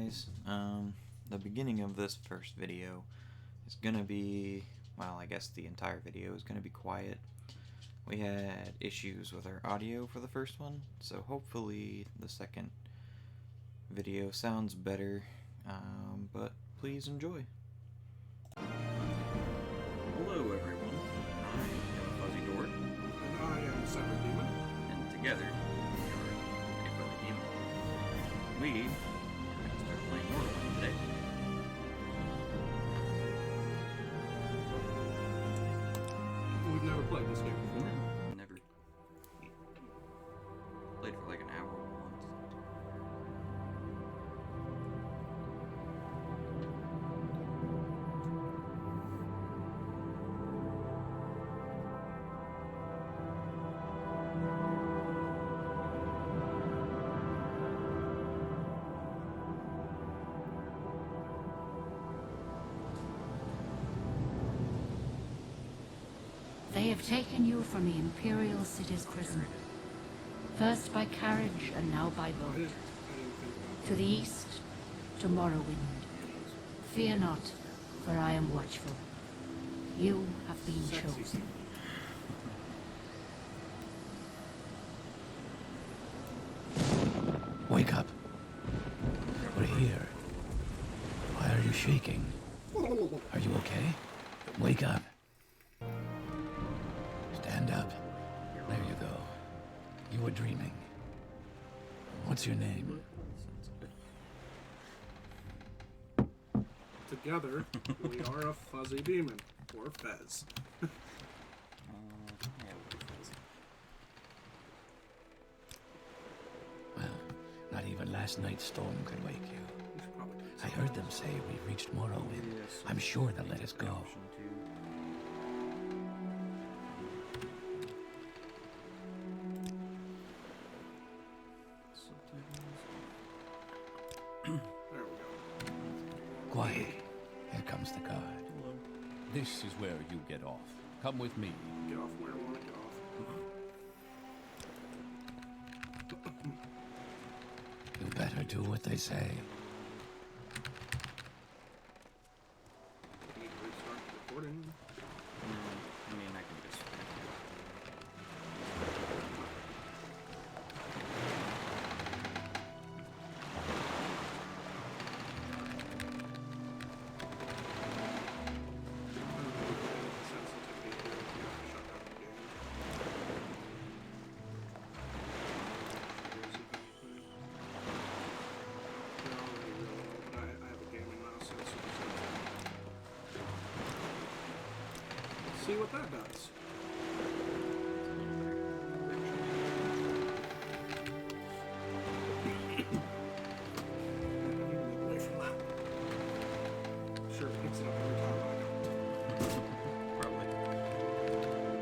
guys, the beginning of this first video is gonna be, well, I guess the entire video is gonna be quiet. We had issues with our audio for the first one, so hopefully the second video sounds better, but please enjoy. Hello everyone, I am Fuzzy Dort. And I am Serpent Demon. And together, we are a Fuzzy Demon. We are going to start playing Morrowind today. We've never played this game before. Never. Played for like an hour once. They have taken you from the Imperial City's prison. First by carriage and now by boat. I didn't think To the east, to Morrowind. Fear not, for I am watchful. You have been about it. chosen. Wake up. We're here. Why are you shaking? Are you okay? Wake up. Stand up. There you go. You were dreaming. What's your name? Together, we are a fuzzy demon, or Fezz. Well, not even last night's storm could wake you. We should probably do I heard them say we've reached Morrowind. I'm sure they'll let us go. There we go. Quiet. Here comes the guard. This is where you get off. Come with me. Get off where I want to get off. You better do what they say. Need to restart the recording. I mean, I can just... See what that does. Away from that. Sure, it picks it up every time I don't. Probably.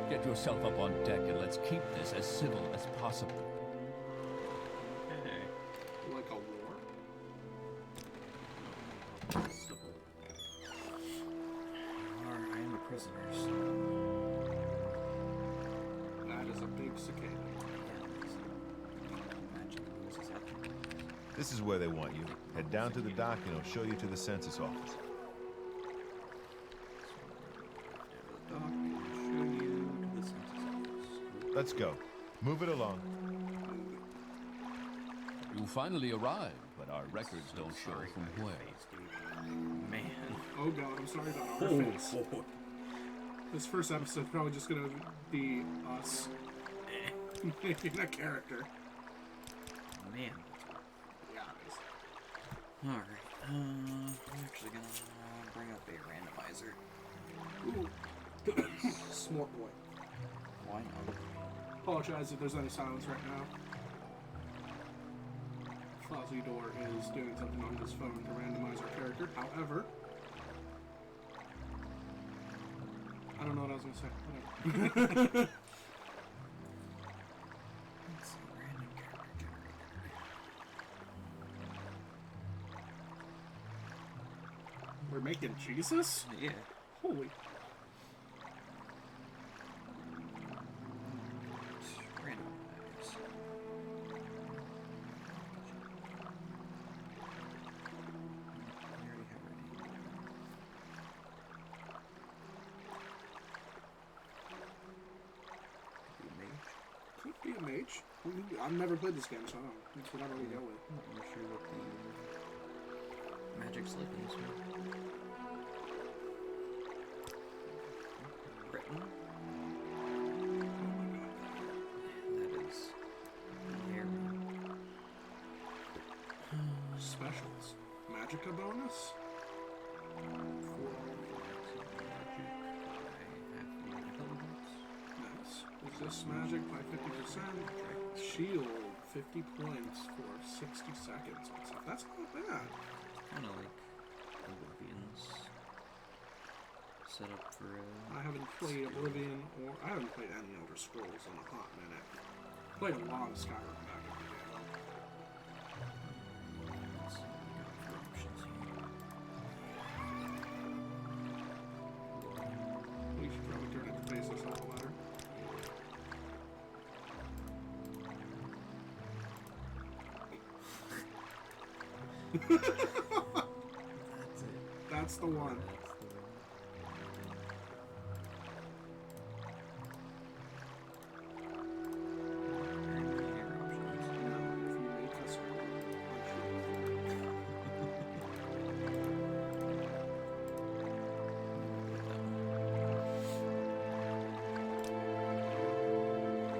Get yourself up on deck and let's keep this as civil as possible. Hey. Like a war? I am a prisoner, so... That is a big cicada. This is where they want you. Head down to the dock and it'll show you to the census office. Let's go. Move it along. You finally arrived, but our records don't show from where. Man. Oh god, I'm sorry about our face. This first episode's probably just gonna be us making a character. Man. Yeah, it is. Alright, I'm actually gonna bring up a randomizer. Ooh. Smart boy. Why not? Apologize if there's any silence right now. Fuzzy Door is doing something on his phone to randomize our character. However, I don't know what I was gonna say. Whatever. Let's see, random character generator. We're making Jesus? Yeah. Holy. Randomize. Be a mage. I've never played this game, so I don't know. It's whatever we go with. I'm not really sure what the magic's like in this one. Britain? That is here. Specials. Magica bonus? Nice. Resist magic by 50%. Shield 50 points for 60 seconds. That's not bad. Kind of like Oblivion's set up for. I haven't played Oblivion or I haven't played any Elder Scrolls in a hot minute. Played a lot of Skyrim back in the day. Let's see what we got for options here. We should probably turn it to face this a little better. That's it. That's the one.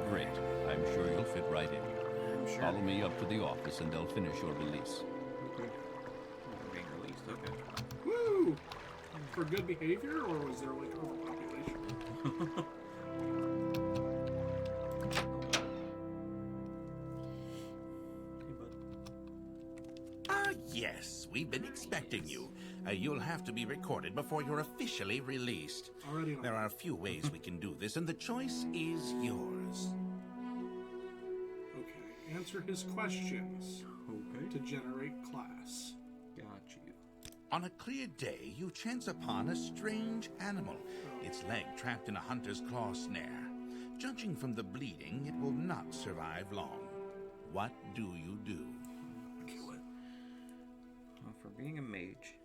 Great. I'm sure you'll fit right in. I'm sure. Follow me up to the office and they'll finish your release. Okay. We're being released, okay. Woo! For good behavior, or was there like overpopulation? Ah, yes. We've been expecting you. You'll have to be recorded before you're officially released. Already on. There are a few ways we can do this, and the choice is yours. Okay. Answer his questions Okay. to generate class. Got you. On a clear day, you chance upon a strange animal, its leg trapped in a hunter's claw snare. Judging from the bleeding, it will not survive long. What do you do? Kill it. Well, for being a mage.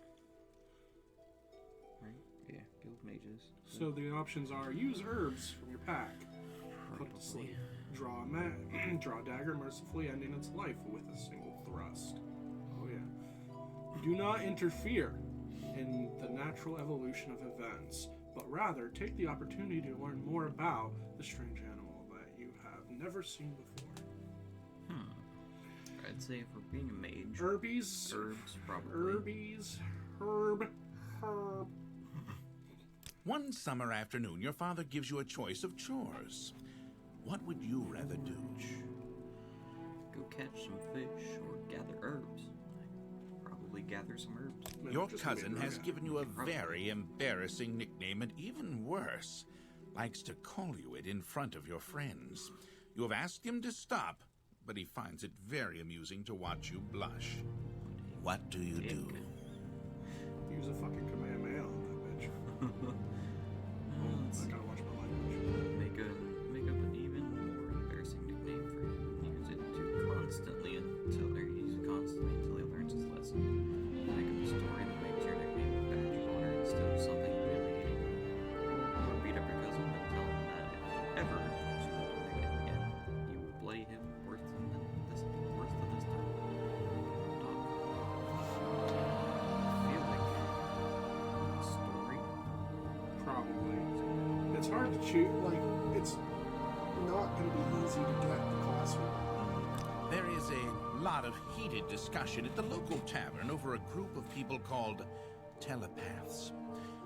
Right? Yeah, guild mages. So the options are use herbs from your pack, put to sleep, draw a dagger mercifully ending its life with a single thrust. Oh yeah. Do not interfere in the natural evolution of events, but rather take the opportunity to learn more about the strange animal that you have never seen before. I'd say for being a mage. Herbies. Herbs, probably. Herbies. Herb. One summer afternoon, your father gives you a choice of chores. What would you rather do? Go catch some fish or gather herbs. Probably gather some herbs. Your Just cousin maybe, has yeah. given you a very embarrassing nickname, and even worse, likes to call you it in front of your friends. You have asked him to stop, but he finds it very amusing to watch you blush. What do you do? Use a fucking Kamehameha on that bitch. I gotta watch my language. Make up an even more embarrassing nickname for him and use it to constantly until he learns his lesson. Make up a story that makes your nickname a badge of honor instead of something humiliating. Or beat up your cousin and tell him that if he ever calls you a nickname again, you will bloody him worse than this time. I feel like a story. Probably. It's hard to choose. Like, it's not going to be easy to get the class we want. There is a lot of heated discussion at the local tavern over a group of people called telepaths.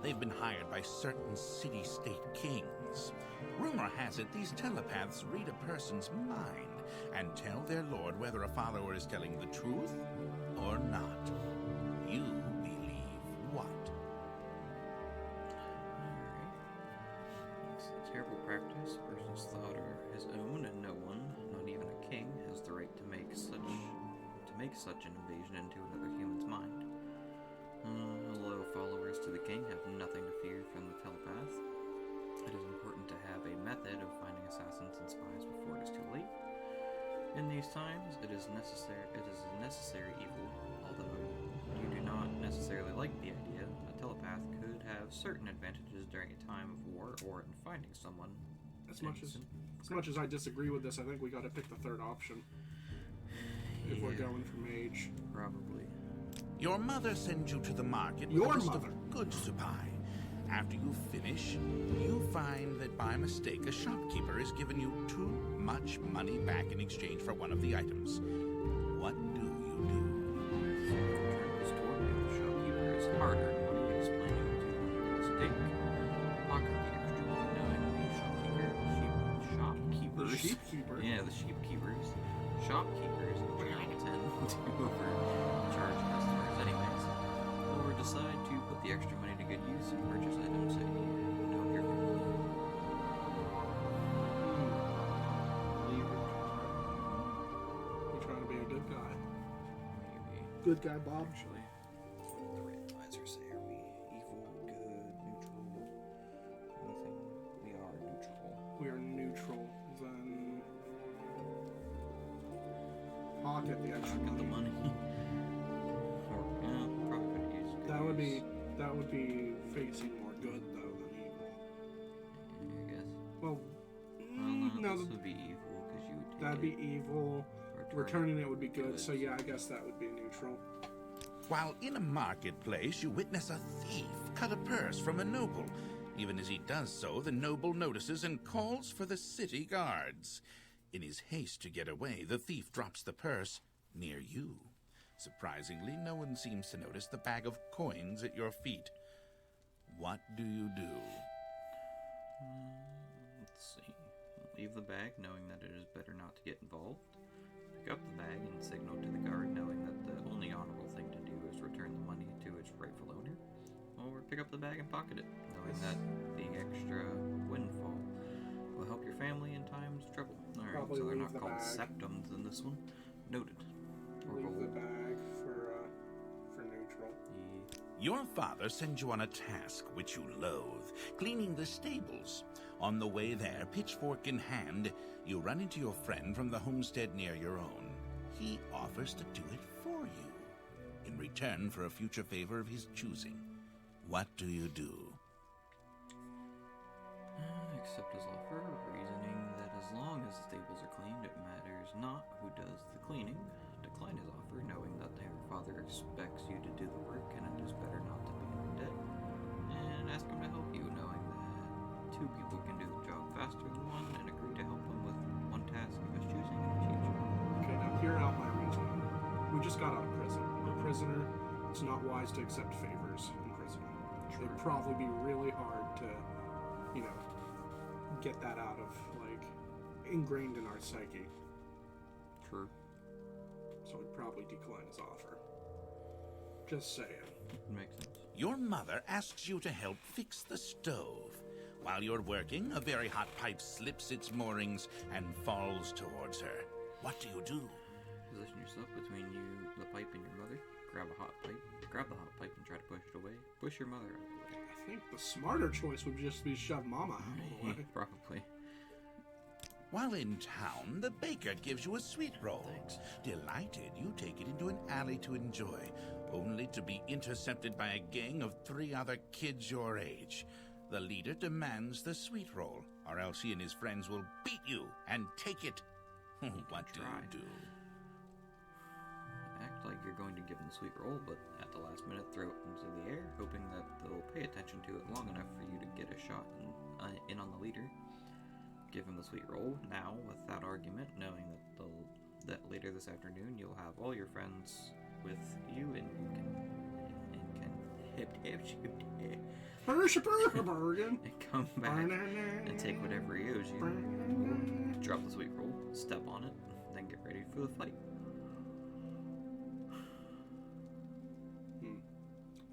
They've been hired by certain city-state kings. Rumor has it these telepaths read a person's mind and tell their lord whether a follower is telling the truth or not. You believe what? It's a terrible practice. Persons slaughter his own, and no one, not even a king, has the right to make such an invasion into another human's mind. Loyal followers to the king have nothing to fear from the telepath. It is important to have a method of finding assassins and spies before it is too late. In these times, it is a necessary evil. Although you do not necessarily like the idea, a telepath could have certain advantages during a time of war or in finding someone As much as I disagree with this, I think we got to pick the third option. If we're going for Mage. Probably. Your mother sends you to the market with Your a list mother? of goods to buy. After you finish, you find that by mistake a shopkeeper has given you too much money back in exchange for one of the items. What do you do? Return this toward the shopkeeper is harder than what he was planning to do with the mistake. Pocket the extra money knowing the shopkeepers. The sheepkeeper? Yeah, the sheepkeepers. Shopkeepers tend to overcharge customers anyways. Or decide to put the extra money to good use and purchase items that you know your family. You're trying to be a good guy. Maybe. Good guy, Bob. Actually, what would the randomizer say? Are we evil, good, neutral? Anything? We are neutral. We are neutral. Then pocket the extra Get the money. money. Or, yeah, probably could use good use. That would be facing more good though than evil. I guess. Well, Well, no, this would be evil because you would take that'd it. be evil. Returning it would be good. So yeah, I guess that would be neutral. While in a marketplace, you witness a thief cut a purse from a noble. Even as he does so, the noble notices and calls for the city guards. In his haste to get away, the thief drops the purse near you. Surprisingly, no one seems to notice the bag of coins at your feet. What do you do? Let's see. Leave the bag knowing that it is better not to get involved. Pick up the bag and signal to the guard knowing that the only honorable thing to do is return the money to its rightful owner. Or pick up the bag and pocket it, knowing that the extra windfall will help your family in times of trouble. Alright, Probably so they're leave not the called bag. septums in this one. Noted. Or Leave the gold. bag for neutral. Your father sends you on a task which you loathe, cleaning the stables. On the way there, pitchfork in hand, you run into your friend from the homestead near your own. He offers to do it for you, in return for a future favor of his choosing. What do you do? Accept his offer, reasoning that as long as the stables are cleaned, it matters not who does the cleaning. Decline his offer, knowing that your father expects you to do the work and it is better not to be in debt. And ask him to help you, knowing that two people can do the job faster than one, and agree to help him with one task of his choosing in the future. Okay, now hear out my reasoning. We just got out of prison. We're a prisoner. It's not wise to accept favors in prison. It'd probably be really hard to, get that out of, ingrained in our psyche. True. So we'd probably decline his offer. Just saying. Makes sense. Your mother asks you to help fix the stove. While you're working, a very hot pipe slips its moorings and falls towards her. What do you do? Position yourself between the pipe, and your mother. Grab a hot pipe. Grab the hot pipe and try to push it away. Push your mother out of the way. I think the smarter choice would just be shove Mama out of the way. Probably. While in town, the baker gives you a sweet roll. Thanks. Delighted, you take it into an alley to enjoy, only to be intercepted by a gang of 3 other kids your age. The leader demands the sweet roll, or else he and his friends will beat you and take it. What do try. you do? Act like you're going to give them the sweet roll, but at the last minute throw it into the air, hoping that they'll pay attention to it long enough for you to get a shot in on the leader. Give him the sweet roll now without argument, knowing that later this afternoon you'll have all your friends with you and you can come back and take whatever he owes you. Drop the sweet roll, step on it, then get ready for the fight.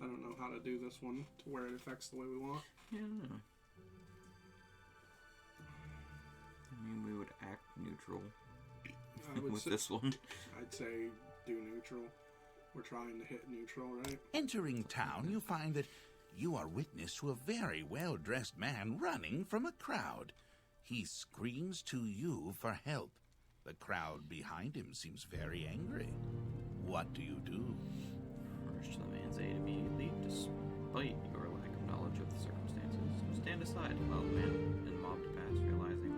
I don't know how to do this one to where it affects the way we want. Yeah. I mean, we would act neutral I would with say, this one. I'd say do neutral. We're trying to hit neutral, right? Entering town, you find that you are witness to a very well-dressed man running from a crowd. He screams to you for help. The crowd behind him seems very angry. What do you do? Rush to the man's aid immediately, despite your lack of knowledge of the circumstances. Stand aside and allow the man and mob to pass, realizing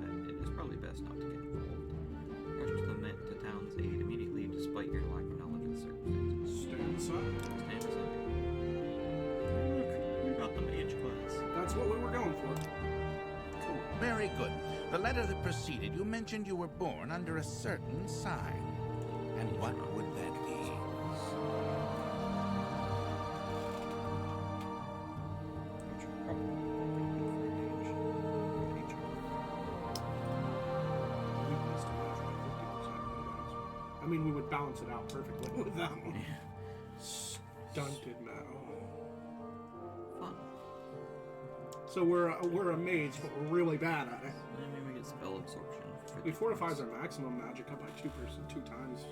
Very good. The letter that preceded you mentioned you were born under a certain sign. And what would that be? I mean, we would balance it out perfectly with that one. Stunted metal. Fun. So we're a mage, but we're really bad at it. And maybe we get spell absorption. For It fortifies our maximum magic up by 2 times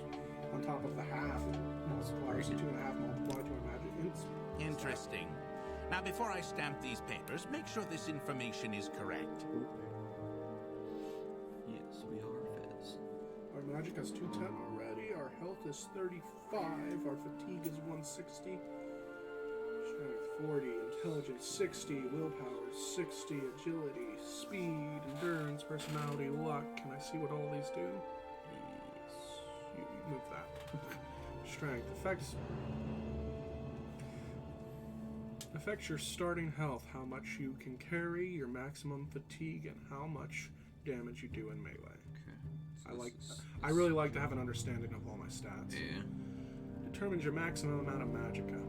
on top of the half multipliers, and 2.5 multiplied to our magic. Interesting. Now, before I stamp these papers, make sure this information is correct. Yes, we are Fezz. Our magic has 210 already. Our health is 35. Our fatigue is 160. Strength 40. Intelligence 60. Willpower 60. Agility, speed, endurance, personality, luck. Can I see what all these do? Yes. You move that. Strength affects your starting health, how much you can carry, your maximum fatigue, and how much damage you do in melee. Okay. So I really like to have an understanding of all my stats. Yeah. Determines your maximum amount of magicka.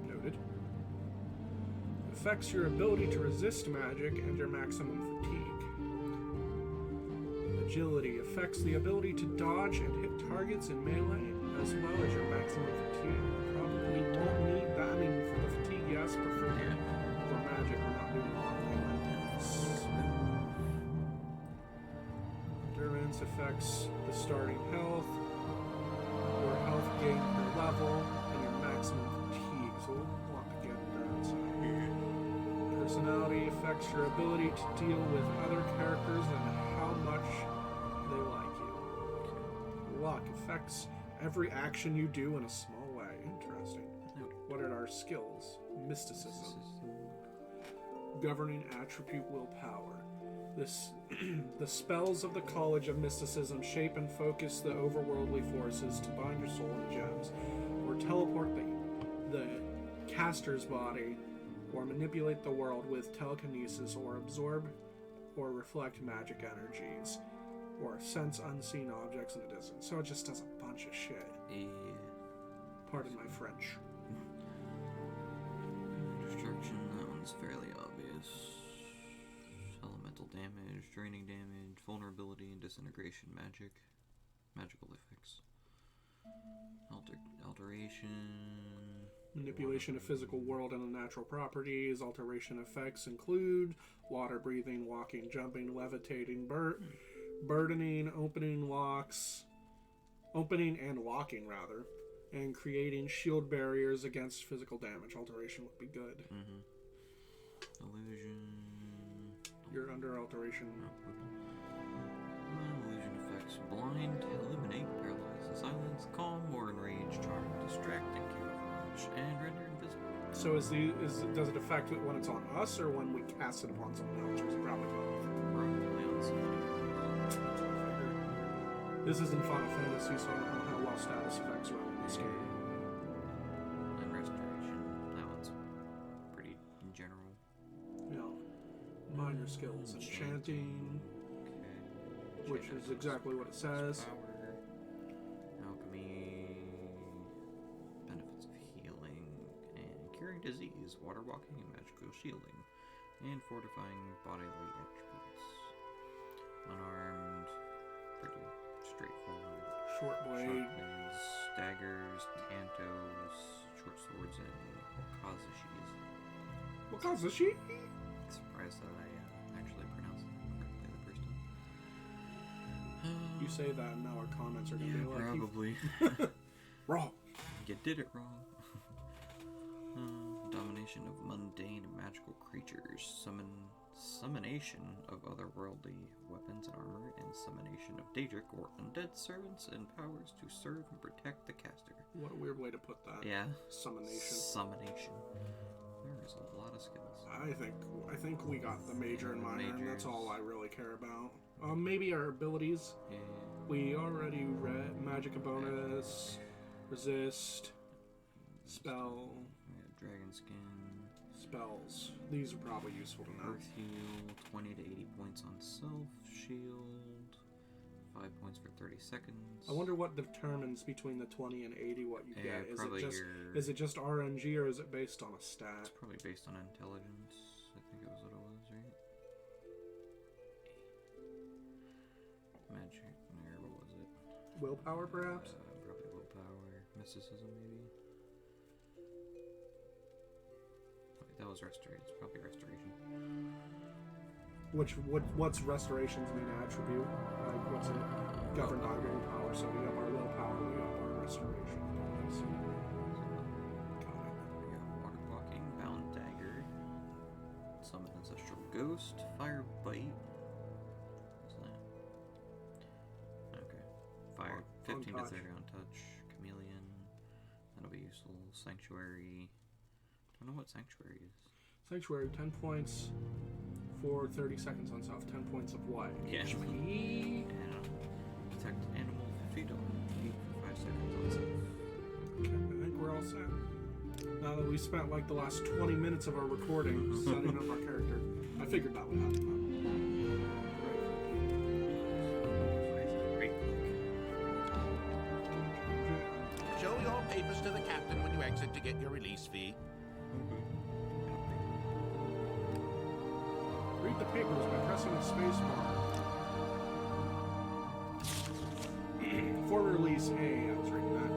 Noted. Affects your ability to resist magic and your maximum fatigue. Agility affects the ability to dodge and hit targets in melee, as well as your maximum fatigue. Probably don't need that. I mean, for the fatigue, yes, but for magic, we're not doing a lot of melee. Endurance affects the starting health, your health gain per level, and your maximum fatigue. So we'll want to get endurance. Personality affects your ability to deal with other characters and how much they like you. Luck affects every action you do in a small way. Interesting. What are our skills? Mysticism. Governing attribute willpower. The spells of the College of Mysticism shape and focus the overworldly forces to bind your soul in gems, or teleport the caster's body, or manipulate the world with telekinesis, or absorb or reflect magic energies, or sense unseen objects in the distance. So it just does a bunch of shit. Yeah. Pardon my French. Destruction, that one's fairly obvious. Elemental damage, draining damage, vulnerability, and disintegration magic. Magical effects. Alteration. Manipulation of physical world and natural properties. Alteration effects include water breathing, walking, jumping, levitating, burdening, opening and locking rather, and creating shield barriers against physical damage. Alteration would be good. Illusion. You're under alteration. Illusion effects: blind, eliminate, paralyze, silence, calm, or enrage, charm, distract, and camouflage, and render invisible. So does it affect it when it's on us or when we cast it upon someone else? Or is it probably both? Probably on somebody. This isn't Final Fantasy, so I don't know how well status effects run in this game. And restoration. That one's pretty general. Yeah. Minor skills. Enchanting, Okay. which is exactly what it says. Power. Alchemy. Benefits of healing. And curing disease. Water walking and magical shielding. And fortifying bodily attributes. Unarmed. Pretty straightforward. Short blade. Shotguns, daggers, tantos, short swords, and wakazashis. Wakazashi? Surprised that I actually pronounced that correctly the first time. You say that and now our comments are going to be like... Probably. Wrong. You did it wrong. Domination of mundane and magical creatures. Summonation of otherworldly weapons and armor, and summonation of Daedric or undead servants and powers to serve and protect the caster. What a weird way to put that. Yeah. Summonation. Summonation. There's a lot of skills. I think we got the major and minor, and that's all I really care about. Maybe our abilities. Yeah. We already read Magic Bonus, Resist, Spell, We got dragon skin. spells. These are probably useful to know. Earth heal, 20 to 80 points on self. Shield, 5 points for 30 seconds. I wonder what determines between the 20 and 80 what you get. Is it just RNG or is it based on a stat? It's probably based on intelligence. I think it was what it was, right? Magic, or what was it? Willpower, perhaps? Probably willpower. Mysticism, maybe? Wait, that was restoration. It's probably restoration. What's restoration's main attribute? Like, what's it? Governed by willpower. So we have our willpower, we have our restoration. Got it. We got water blocking, bound dagger, summon ancestral ghost, fire bite. What's that? Okay. Fire 15 to 30 on touch, chameleon. That'll be useful. Sanctuary. Don't know what sanctuary is. Sanctuary, 10 points for 30 seconds on self. 10 points of what? Yeah. HP? Detect animal 50 to 5 seconds on self. Okay, I think we're all set. Now that we spent like the last 20 minutes of our recording setting up our character, I figured that would happen. Show your papers to the captain when you exit to get your release fee. Read the papers by pressing the space bar. For release, I was reading that.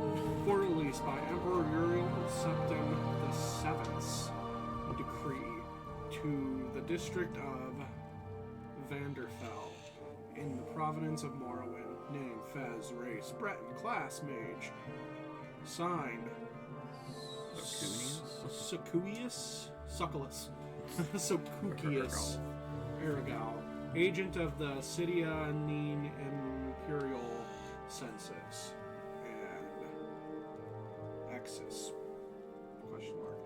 For release by Emperor Uriel Septim the Seventh's decree to the district of Vardenfell in the province of Morrowind. Name, Fezz, race, Breton, class, Mage. Signed, Succuius? Succulus. Socucius Aragal, agent of the Cydianine Imperial Census and Exis, question mark.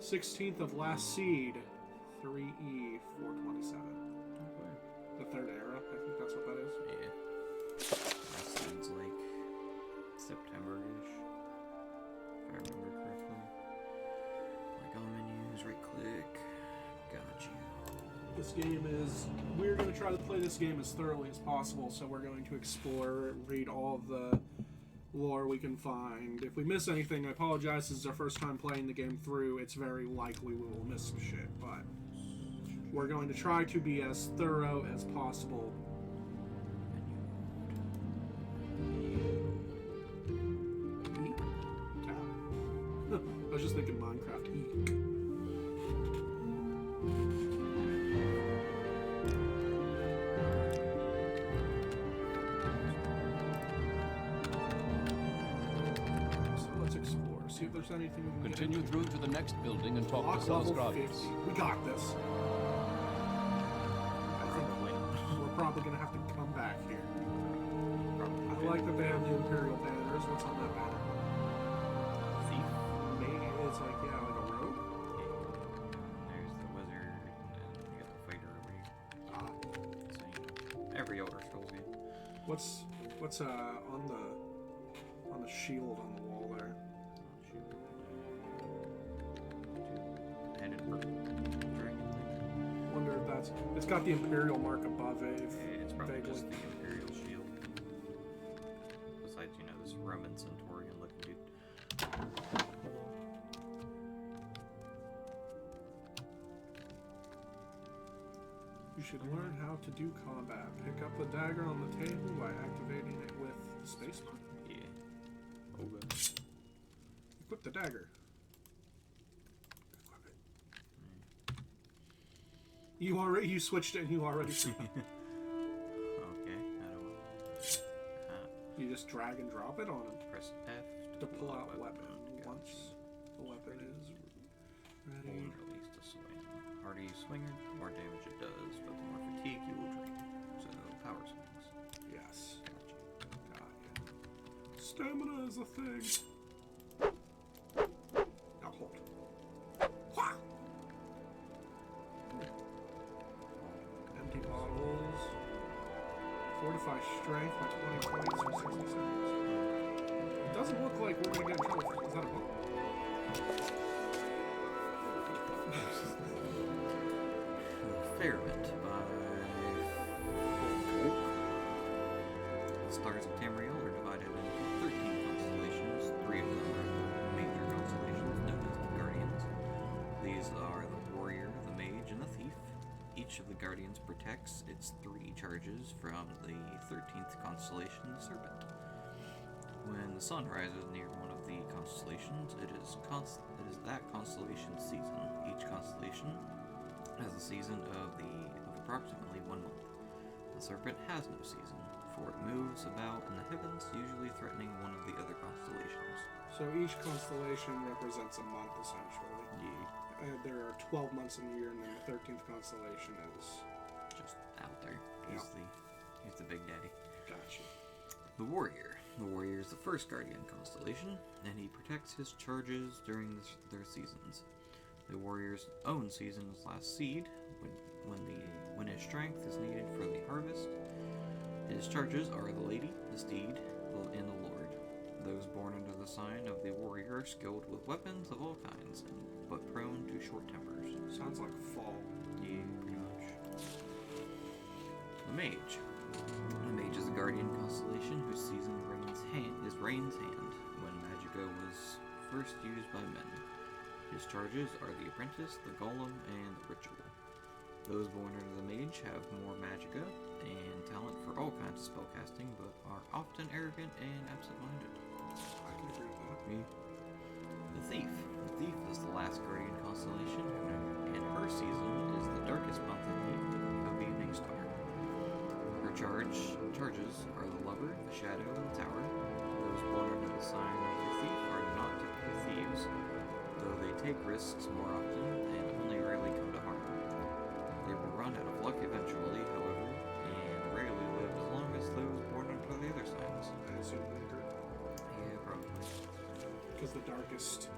16th of last seed, 3E 427. The third era, I think that's what that is. Yeah. That seems like September-ish, if I remember correctly. Like on menus, right click. Got you. This game is... We're going to try to play this game as thoroughly as possible, so we're going to explore, read all of the lore we can find. If we miss anything, I apologize. This is our first time playing the game through. It's very likely we will miss some shit, but we're going to try to be as thorough as possible. Eek? Tab. I was just thinking Minecraft. Eek. See if there's anything we can Continue get through to the next building and talk Lock to level Salsgravis. 50. We got this. I think we're probably going to have to come back here. I like that they have the Imperial banners. What's on that banner? Thief. Maybe it's like, yeah, like a rogue? There's the wizard, and you got the fighter over here. Same. Every Elder Scrolls game. What's on the shield on the wall there? Headed purple dragon thing. Wonder if that's... It's got the Imperial mark above it. It's probably vaguely. just the Imperial shield. Besides, you know, this Roman Centaurian looking dude. You should learn how to do combat. Pick up the dagger on the table by activating it with the spacebar. Yeah. Okay. Equip the dagger. Equip it. You switched it and you already Okay, how do I... You just drag and drop it on him press F to pull out weapon. Gotcha. Once the weapon is Hold ready. and release to swing. The harder you swing it, the more damage it does, but the more fatigue you will drain. So, power swings. Yes. Gotcha. Got ya. Stamina is a thing. Now hold. Wha! Empty bottles. Fortify strength by 20 points for 60 seconds. It doesn't look like we're gonna get in trouble for this. Is that a book? Serpent by Volk. The stars of Tamriel are divided into 13 constellations. 3 of them are the major constellations known as the Guardians. These are the Warrior, the Mage, and the Thief. Each of the Guardians protects its 3 charges from the 13th constellation, the Serpent. When the sun rises near one of the constellations, it is that constellation's season. Each constellation has a season of approximately 1 month. The Serpent has no season, for it moves about in the heavens, usually threatening one of the other constellations. So each constellation represents a month, essentially. Yeah. There are 12 months in the year, and then the 13th constellation is... Just out there. He's the big daddy. Gotcha. The Warrior. The Warrior is the first Guardian constellation, and he protects his charges during their seasons. The Warrior's own season is last seed, when his strength is needed for the harvest. His charges are the Lady, the Steed, and the Lord. Those born under the sign of the Warrior are skilled with weapons of all kinds, but prone to short tempers. Sounds like fall. Yeah, pretty much. The Mage. The Mage is the Guardian constellation whose season is Rain's Hand, when Magicka was first used by men. His charges are the Apprentice, the Golem, and the Ritual. Those born under the Mage have more Magicka and talent for all kinds of spellcasting, but are often arrogant and absent-minded. I can agree with that. Me. The Thief. The Thief is the last Guardian constellation, and her season is the darkest month of Evening Star. Her charges are the Lover, the Shadow, and the Tower. Those born under the sign of the Thief are not typically thieves, though they take risks more often and only rarely come to harm. They will run out of luck eventually, however, and rarely live as long as those born under the other signs. I assume Winter. Yeah, probably. Because the darkest...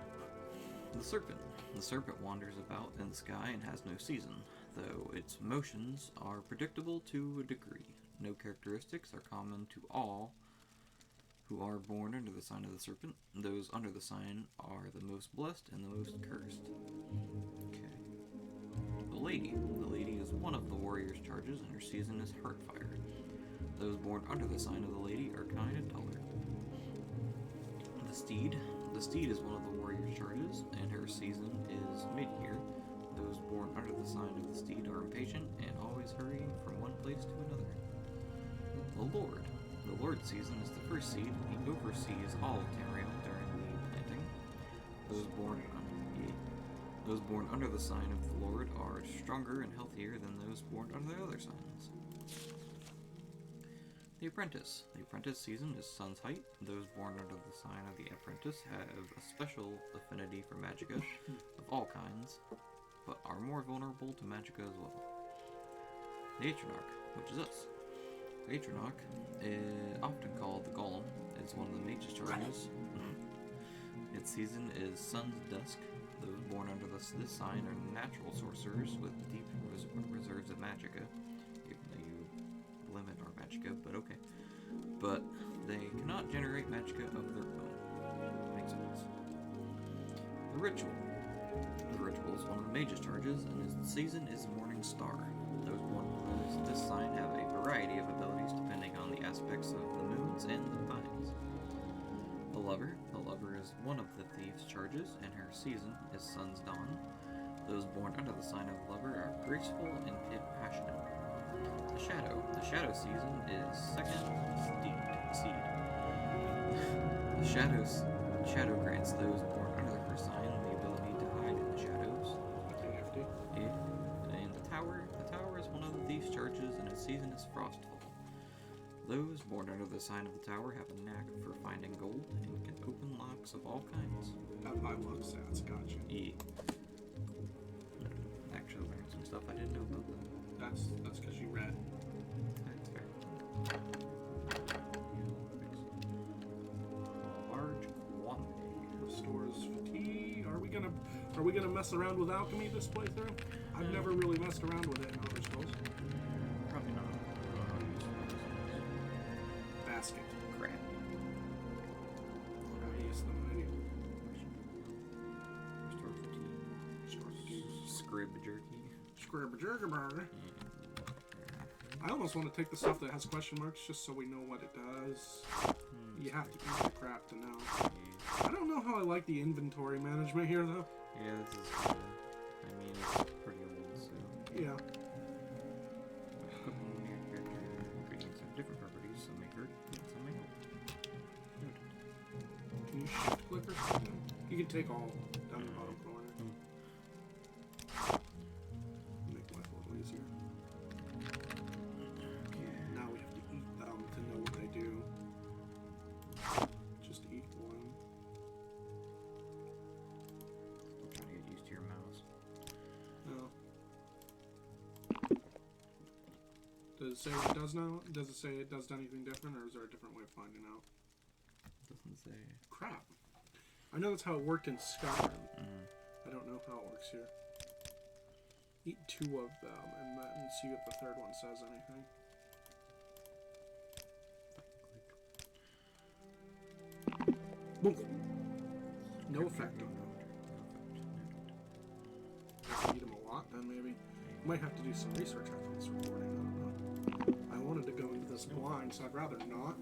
The Serpent. The Serpent wanders about in the sky and has no season, though its motions are predictable to a degree. No characteristics are common to all who are born under the sign of the Serpent. Those under the sign are the most blessed and the most cursed. Okay. The Lady. The Lady is one of the Warrior's charges, and her season is Heartfire. Those born under the sign of the Lady are kind and tolerant. The Steed. The Steed is one of the Warrior's charges, and her season is mid-year. Those born under the sign of the Steed are impatient and always hurrying from one place to another. The Lord. The Lord's season is the first seed. He oversees all of Tamriel during the planting. Those born under the sign of the Lord are stronger and healthier than those born under the other signs. The Apprentice. The Apprentice season is Sun's height. Those born under the sign of the Apprentice have a special affinity for Magicka of all kinds, but are more vulnerable to Magicka as well. The Atronach, which is us. The Atronach, often called the Golem, is one of the Mage's charges. Its season is Sun's dusk. Those born under this sign are natural sorcerers with deep reserves of Magicka, even though you limit our Magicka, but okay. But they cannot generate Magicka of their own. Makes sense. The Ritual. The Ritual is one of the Mage's charges, and his season is Morning Star. Those born under this sign have a variety of abilities depending on the aspects of the moons and the pines. The Lover. The Lover is one of the Thief's charges, and her season is Sun's Dawn. Those born under the sign of the Lover are graceful and passionate. The Shadow. The Shadow season is second seed. The Shadow grants those born under her sign the ability to hide in the shadows. Yeah. And the Tower. The Tower is one of the Thief's charges, and its season is Frostfall. Those born under the sign of the Tower have a knack for finding gold and can open locks of all kinds. Have my luck stats, gotcha. Yeah. Actually learned some stuff I didn't know about that. That's because you read. That's fair. Large quantity. Restores fatigue. Are we gonna mess around with alchemy this playthrough? I've never really messed around with it in other spells. Probably not. Basket. Crap. I use them anyway. Restore fatigue. Restore fatigue. Scrib jerky. Scrib-a-jerky-burger. I almost want to take the stuff that has question marks just so we know what it does. You have to eat the crap to know. I don't know how I like the inventory management here, though. Yeah, this is I mean, it's pretty old, so... Yeah. Ingredients have different properties, some may hurt, and some may help. Can you shift click or something? You can take all down the bottom corner. Make life a little easier. Now we have to eat them to know what they do. Just eat one. Still trying to get used to your mouse. No. Does it say what it does now? Does it say it does anything different, or is there a different way of finding out? Doesn't say. Crap. I know that's how it worked in Skyrim. I don't know how it works here. Eat 2 of them and then see if the third one says anything. Boom. No effect on them. Eat them a lot, then maybe. Might have to do some research after this recording. I don't know. I wanted to go into this blind, so I'd rather not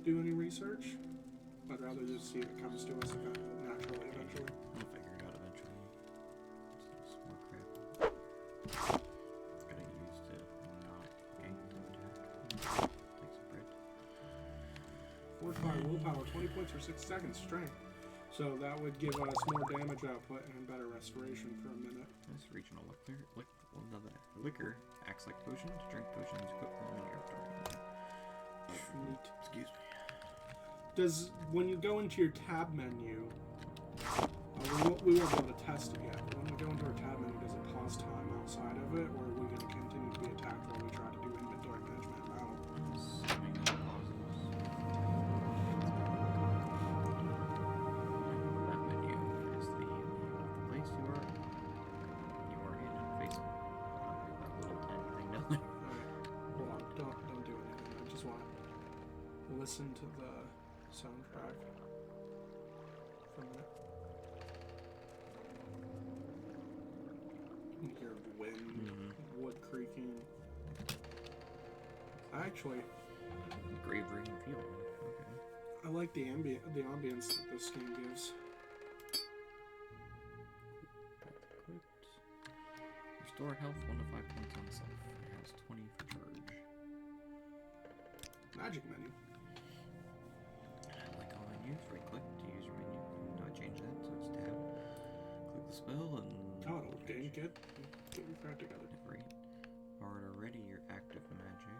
do any research. I'd rather just see if it comes to us naturally eventually. We'll figure it out eventually. It's more crap. Gotta get used to not being able to attack. Take some bread. Fortify willpower, 20 points for 6 seconds, strength. So that would give us more damage output and better restoration for a minute. This regional liquor acts like potion. To drink potions, put them in your inventory. Neat. Excuse me. Does, when you go into your tab menu, we won't be able to test it yet, but when we go into our tab menu, does it pause time outside of it, or are we going to continue to be attacked while we try to do inventory management now? Assuming that pauses. That menu is the place you are in and facing. That little tiny thing down there. Alright, hold on, don't do anything, I just want to listen to the soundtrack for a minute. You can hear wind, wood creaking. Actually, Grave ring feeling. Okay. I like the ambience that this game gives. Equipped. Restore health 1 to 5 points on self. It has 20 for charge. Magic menu. Like all menus, right click to use your menu. No, I changed that, so it's tab. Click the spell and. Oh, okay, get your crap together. Great. Already your active magic.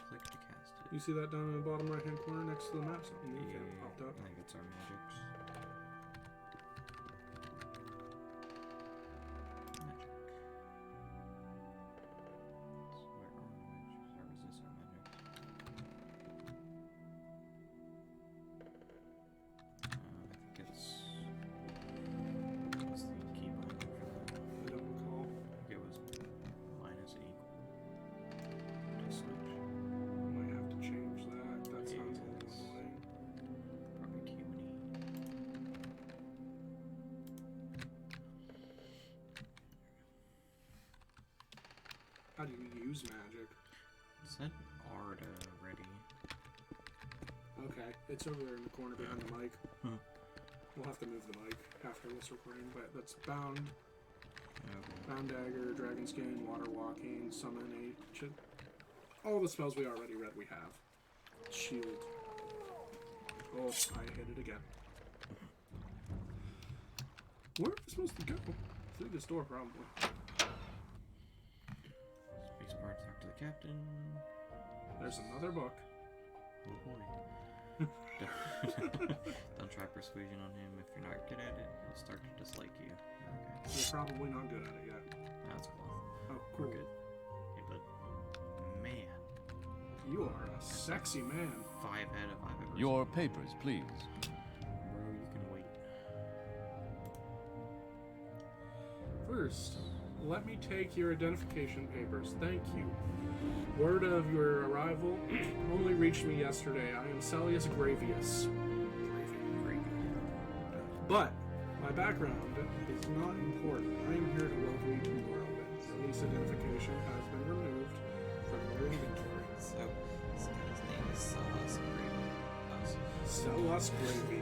Click to cast it. You see that down in the bottom right hand corner next to the map? Something new popped up. I think it's our magics. Magic. Where are our magics? Or is this our magic? I think it's. What's the key binding for that? I don't recall. It was minus and equal to switch. Might have to change that. That sounds a little Yes. annoying. Probably Q and E. How do you use magic? It said R to ready. Okay, it's over there in the corner behind the mic. Hmm. We'll have to move the mic after this recording, but that's bound. Okay. Bound dagger, dragon skin, water walking, summon all the spells we already read we have. Shield. Oh, I hit it again. Where are we supposed to go? Through this door, probably. Space bar to talk to the captain. There's another book. Oh boy. Don't try persuasion on him. If you're not good at it, he'll start to dislike you. Okay. We're probably not good at it yet. That's close. Oh, cool. We're good. Hey, but man, You are a sexy man. 5 out of 5 ever. Your seen. papers, please. Bro, you can wait. First, let me take your identification papers. Thank you. Word of your arrival only reached me yesterday. I am Salius Gravius. But my My background is not important. I am here to welcome you to Morrowind. Release identification has been removed from your inventory. So, this guy's name is Celeste Gravy. Sell us gravy.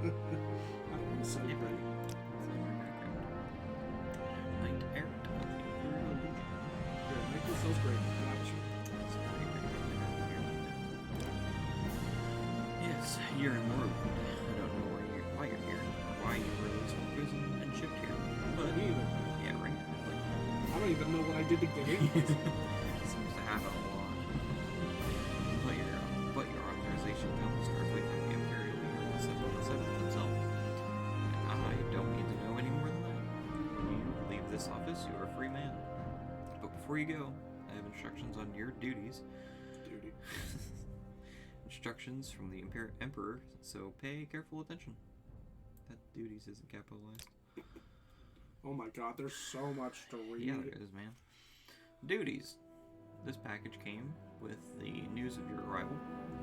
I want to sell Yeah, gravy. Knight Errant of the Imperial Legion. Here, make yourself gravy. Gotcha. Yes, you're in Morrowind. I don't know why you're here, why you were released from prison and shipped here. But Me either. yeah, right. Like, I don't even know what I did to get in. seems to happen a lot. But your authorization comes directly from the Imperial Leader, the Seventh himself. And I don't need to know any more than that. When you leave this office, you are a free man. But before you go, I have instructions on your duties. Duty. Instructions from the Emperor, so pay careful attention. That duties isn't capitalized. Oh my god, there's so much to read. Yeah, there is, man. Duties. This package came with the news of your arrival.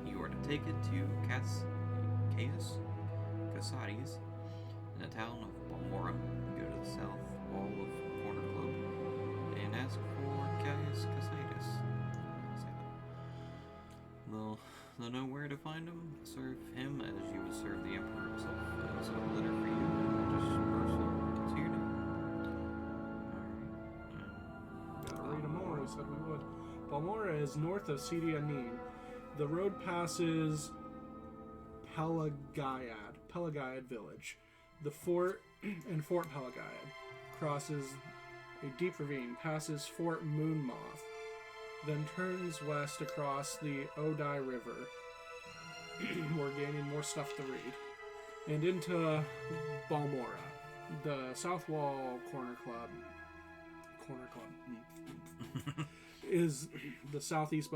You are to take it to Caius Casades in the town of Balmora. Go to the south wall of Corner Club and ask for Caius Casades. They'll know where to find him. Serve him as you would serve the Emperor himself. So a letter for you. Just personal. It's here now. Alright. Gotta read them more, we said we would. Balmora is north of Sidi Anin. The road passes Pelagayad village. The fort and Fort Pelagayad crosses a deep ravine, passes Fort Moonmoth, then turns west across the Odai River. We're gaining more stuff to read. And into Balmora, the South Wall Corner Club is the southeast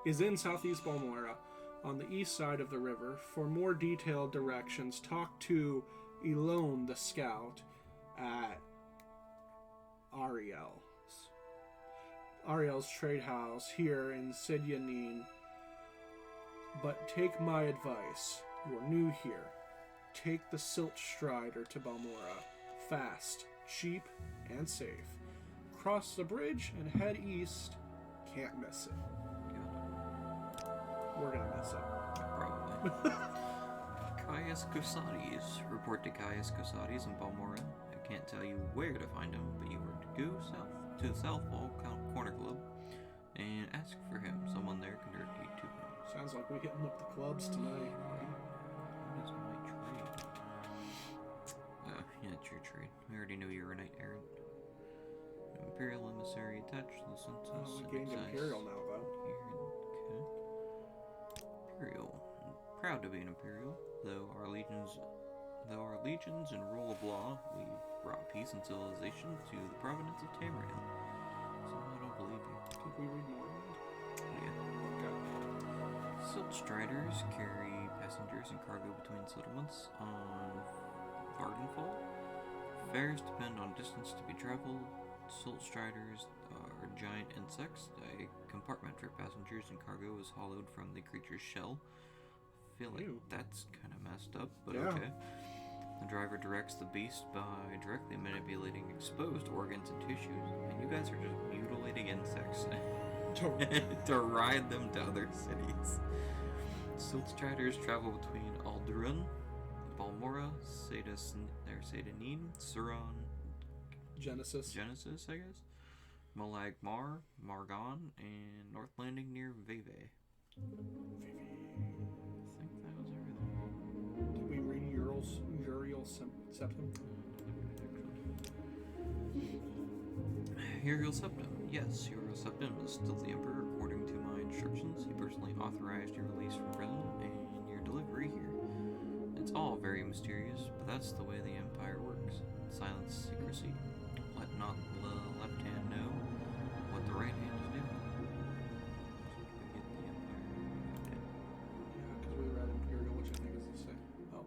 is in southeast Balmora on the east side of the river. For more detailed directions, talk to Elone the Scout at Ariel's trade house here in Sidyanin. But take my advice. You're new here. Take the Silt Strider to Balmora. Fast, cheap, and safe. Cross the bridge and head east. Can't miss it. We're gonna miss it. Probably. Caius Casades. Report to Caius Casades in Balmora. I can't tell you where to find him, but you are to go south to the South Wall Corner Club and ask for him. Someone there can direct you to him. Sounds like we're hitting up the clubs tonight. What is my trade? Yeah, it's your trade. We already know you're a knight errant. Imperial emissary attached to the census. We gained Imperial now, though. Okay. Imperial. Proud to be an Imperial, though our legions and rule of law, we brought peace and civilization to the province of Tamriel. So I don't believe you. Think we read more? Yeah. Okay. Silt Striders carry passengers and cargo between settlements on Vardenfell. Fares depend on distance to be traveled. Silt Striders are giant insects. A compartment for passengers and cargo is hollowed from the creature's shell. I feel like Ew. that's kind of messed up, but Yeah. okay. The driver directs the beast by directly manipulating exposed organs and tissues, and you guys are just mutilating insects to ride them to other cities. Silt Striders travel between Alderun, Balmora, Sedanin, Suron, Genesis. I guess, Malagmar, Margon, and North Landing near Veve. I think that was everything. Did we read Uriel Septum? Uriel Septum. Yes, Uriel Septum is still the Emperor according to my instructions. He personally authorized your release from prison and your delivery here. It's all very mysterious, but that's the way the Empire works. Silence, secrecy. Let not the left hand know what the right hand is doing. So we get the Empire. Okay. Yeah, because we read Imperial, which I think is the same. Oh.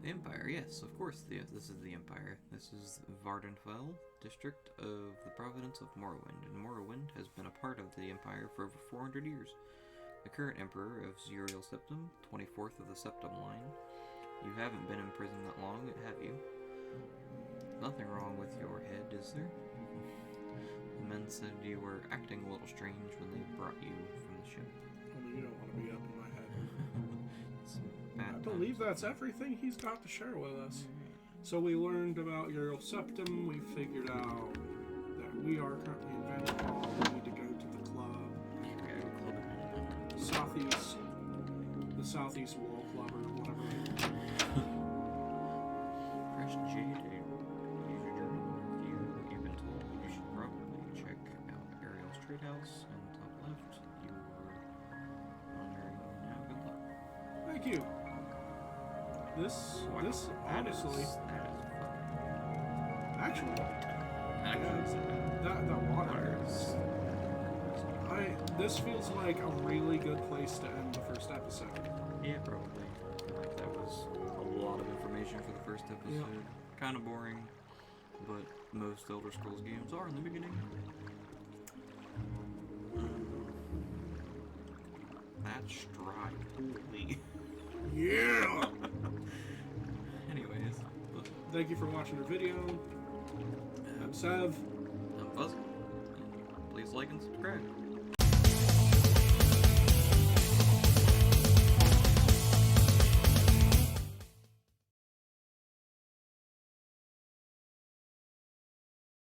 The Empire, yes, of course. This is the Empire. This is Vardenfell District of the province of Morrowind, and Morrowind has been a part of the Empire for over 400 years. the current Emperor of Zuriel Septim, 24th of the Septim line. You haven't been in prison that long, have you? Nothing wrong with your head, is there? The men said you were acting a little strange when they brought you from the ship. Only you don't want to be up in my head. Some bad I believe times. that's everything he's got to share with us. So we learned about Uriel Septim. We figured out that we are currently in Vardenfell. We need to go to the club. Southeast. The Southeast Wall Club or whatever. Fresh Jade. Use your journal. You've been told you should probably check out Ariel's trade house and top left. You were on your own now. Good luck. Thank you. This honestly, actually, that water is. This feels like a really good place to end the first episode. Yeah, probably. Like that was a lot of information for the first episode. Yeah. Kind of boring, but most Elder Scrolls games are in the beginning. That stride, holy. Yeah. Anyways, Thank you for watching our video. I'm Sev. I'm Fuzz. Please like and subscribe.